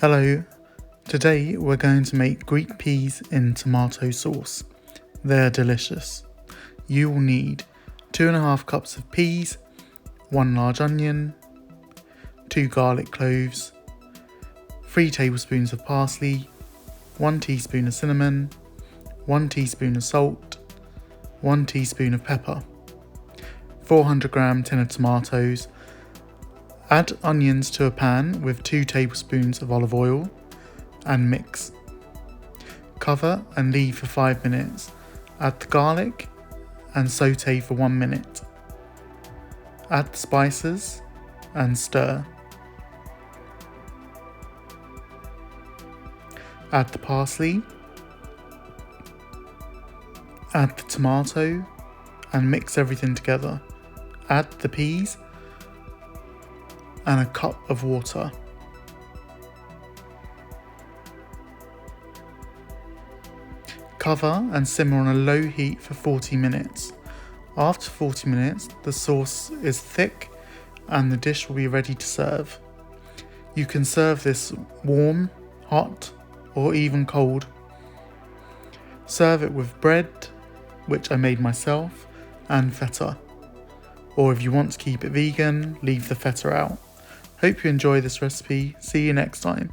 Hello, today we're going to make Greek peas in tomato sauce. They're delicious. You will need 2.5 cups of peas, 1 large onion, 2 garlic cloves, 3 tablespoons of parsley, 1 teaspoon of cinnamon, 1 teaspoon of salt, 1 teaspoon of pepper, 400 gram tin of tomatoes. Add onions to a pan with 2 tablespoons of olive oil and mix. Cover and leave for 5 minutes. Add the garlic and saute for 1 minute. Add the spices and stir. Add the parsley. Add the tomato and mix everything together. Add the peas and a cup of water. Cover and simmer on a low heat for 40 minutes. After 40 minutes, the sauce is thick and the dish will be ready to serve. You can serve this warm, hot, or even cold. Serve it with bread, which I made myself, and feta. Or if you want to keep it vegan, leave the feta out. Hope you enjoy this recipe. See you next time.